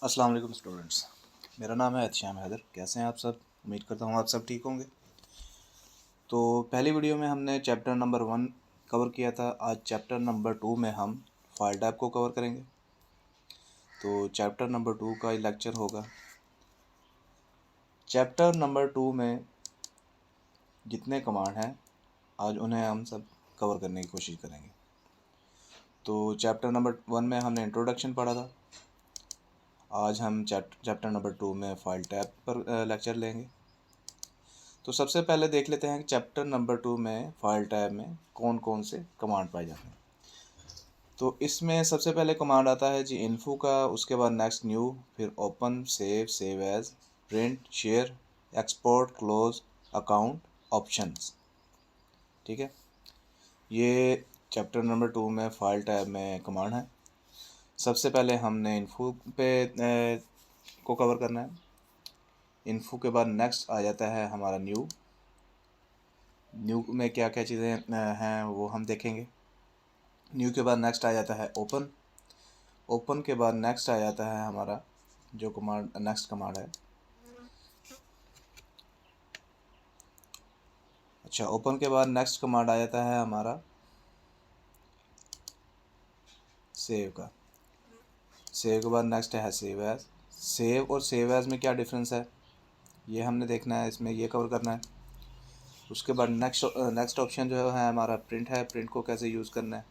अस्सलाम वालेकुम स्टूडेंट्स, मेरा नाम है एहतिशाम हैदर। कैसे हैं आप सब? उम्मीद करता हूँ आप सब ठीक होंगे। तो पहली वीडियो में हमने चैप्टर नंबर 1 कवर किया था। आज चैप्टर नंबर 2 में हम फाइल टाइप को कवर करेंगे। तो चैप्टर नंबर 2 का लेक्चर होगा। चैप्टर नंबर 2 में जितने कमांड हैं आज उन्हें हम सब कवर करने की कोशिश करेंगे। तो चैप्टर नंबर 1 में हमने इंट्रोडक्शन पढ़ा था। आज हम चैप्टर नंबर 2 में फाइल टाइप पर लेक्चर लेंगे। तो सबसे पहले देख लेते हैं कि चैप्टर नंबर 2 में फाइल टाइप में कौन कौन से कमांड पाए जाते हैं। तो इसमें सबसे पहले कमांड आता है जी इन्फो का, उसके बाद नेक्स्ट न्यू, फिर open, save, save as, print, share, export, close, account, options. ठीक है, ये चैप्टर नंबर 2 में फाइल टाइप में कमांड है। सबसे पहले हमने इन्फो पे को कवर करना है। इन्फो के बाद नेक्स्ट आ जाता है हमारा न्यू। न्यू में क्या क्या चीज़ें हैं वो हम देखेंगे। न्यू के बाद नेक्स्ट आ जाता है ओपन। ओपन के बाद नेक्स्ट आ जाता है हमारा जो कमांड नेक्स्ट कमांड है। अच्छा, ओपन के बाद नेक्स्ट कमांड आ जाता है हमारा सेव का। सेव के बाद नेक्स्ट है सेव एज। सेव और सेव एज में क्या डिफरेंस है ये हमने देखना है, इसमें ये कवर करना है। उसके बाद नेक्स्ट ऑप्शन जो है हमारा प्रिंट है। प्रिंट को कैसे यूज़ करना है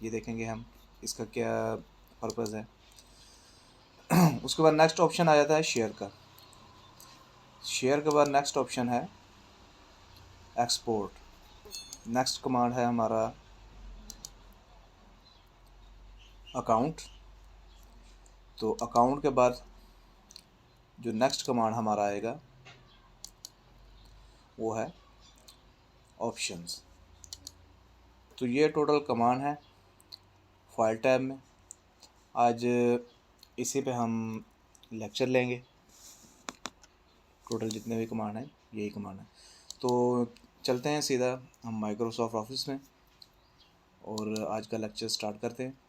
ये देखेंगे हम, इसका क्या पर्पज़ है। उसके बाद नेक्स्ट ऑप्शन आ जाता है शेयर का। शेयर के बाद नेक्स्ट ऑप्शन है एक्सपोर्ट। नेक्स्ट कमांड है हमारा अकाउंट। तो अकाउंट के बाद जो नेक्स्ट कमांड हमारा आएगा वो है ऑप्शंस। तो ये टोटल कमांड है फाइल टैब में। आज इसी पे हम लेक्चर लेंगे। टोटल जितने भी कमांड हैं यही कमांड है। तो चलते हैं सीधा हम माइक्रोसॉफ्ट ऑफिस में और आज का लेक्चर स्टार्ट करते हैं।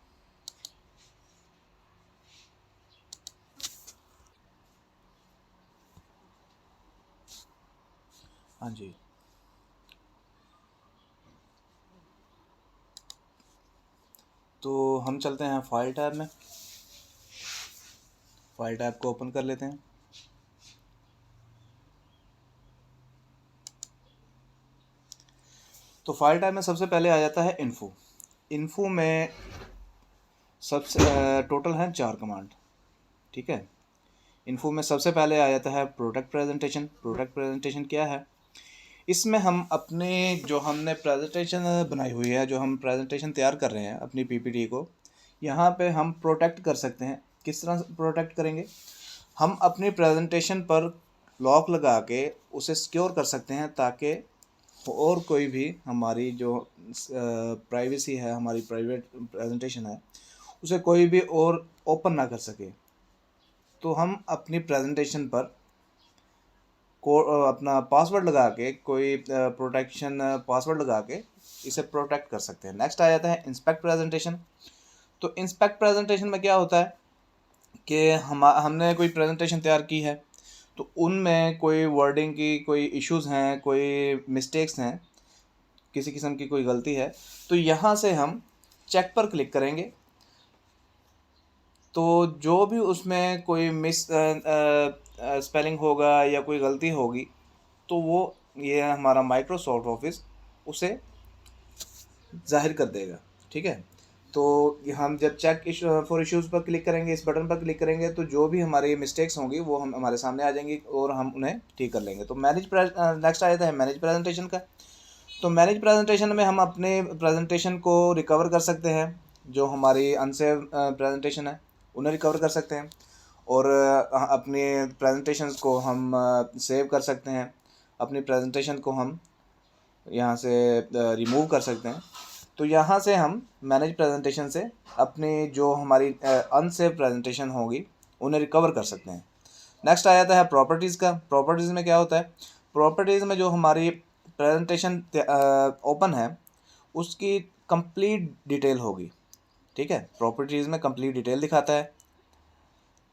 हाँ जी, तो हम चलते हैं फाइल टैब में। फाइल टैब को ओपन कर लेते हैं। तो फाइल टैब में सबसे पहले आ जाता है इन्फो। इन्फो में सबसे टोटल हैं 4 कमांड। ठीक है, इन्फो में सबसे पहले आ जाता है प्रोडक्ट प्रेजेंटेशन। प्रोडक्ट प्रेजेंटेशन क्या है? इसमें हम अपने जो हमने प्रेजेंटेशन बनाई हुई है, जो हम प्रेजेंटेशन तैयार कर रहे हैं अपनी पीपीटी को, यहाँ पे हम प्रोटेक्ट कर सकते हैं। किस तरह से प्रोटेक्ट करेंगे? हम अपनी प्रेजेंटेशन पर लॉक लगा के उसे सिक्योर कर सकते हैं ताकि और कोई भी हमारी जो प्राइवेसी है, हमारी प्राइवेट प्रेजेंटेशन है, उसे कोई भी और ओपन ना कर सके। तो हम अपनी प्रेजेंटेशन पर को अपना पासवर्ड लगा के, कोई प्रोटेक्शन पासवर्ड लगा के इसे प्रोटेक्ट कर सकते हैं। नेक्स्ट आ जाता है इंस्पेक्ट प्रेजेंटेशन। तो इंस्पेक्ट प्रेजेंटेशन में क्या होता है कि हमने कोई प्रेजेंटेशन तैयार की है, तो उनमें कोई वर्डिंग की कोई इश्यूज़ हैं, कोई मिस्टेक्स हैं, किसी किस्म की कोई गलती है, तो यहाँ से हम चेक पर क्लिक करेंगे। तो जो भी उसमें कोई मिस स्पेलिंग होगा या कोई गलती होगी तो वो ये हमारा माइक्रोसॉफ्ट ऑफिस उसे जाहिर कर देगा। ठीक है, तो हम जब चेक फॉर इश्यूज़ पर क्लिक करेंगे, इस बटन पर क्लिक करेंगे, तो जो भी हमारी मिस्टेक्स होंगी वो हम हमारे सामने आ जाएंगी और हम उन्हें ठीक कर लेंगे। तो नेक्स्ट आ जाता है मैनेज प्रेजेंटेशन का। तो मैनेज प्रेजेंटेशन में हम अपने प्रेजेंटेशन को रिकवर कर सकते हैं। जो हमारी अनसेव प्रेजेंटेशन है उन्हें रिकवर कर सकते हैं और अपनी प्रेजेंटेशंस को हम सेव कर सकते हैं। अपनी प्रेजेंटेशन को हम यहाँ से रिमूव कर सकते हैं। तो यहाँ से हम मैनेज प्रेजेंटेशन से अपनी जो हमारी अनसेव प्रेजेंटेशन होगी उन्हें रिकवर कर सकते हैं। नेक्स्ट आ जाता है प्रॉपर्टीज़ का। प्रॉपर्टीज़ में क्या होता है? प्रॉपर्टीज़ में जो हमारी प्रेजेंटेशन ओपन है उसकी कंप्लीट डिटेल होगी। ठीक है, प्रॉपर्टीज़ में कंप्लीट डिटेल दिखाता है।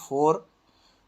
4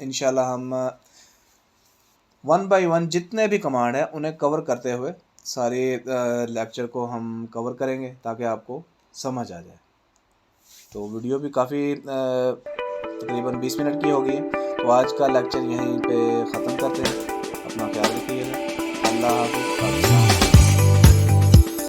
इंशाल्लाह हम 1 बाय 1 जितने भी कमांड हैं उन्हें कवर करते हुए सारे लेक्चर को हम कवर करेंगे ताकि आपको समझ आ जाए। तो वीडियो भी काफ़ी तकरीबन 20 मिनट की होगी, तो आज का लेक्चर यहीं पे ख़त्म करते हैं। अपना ख्याल रखिएगा। अल्लाह हाफ़िज़।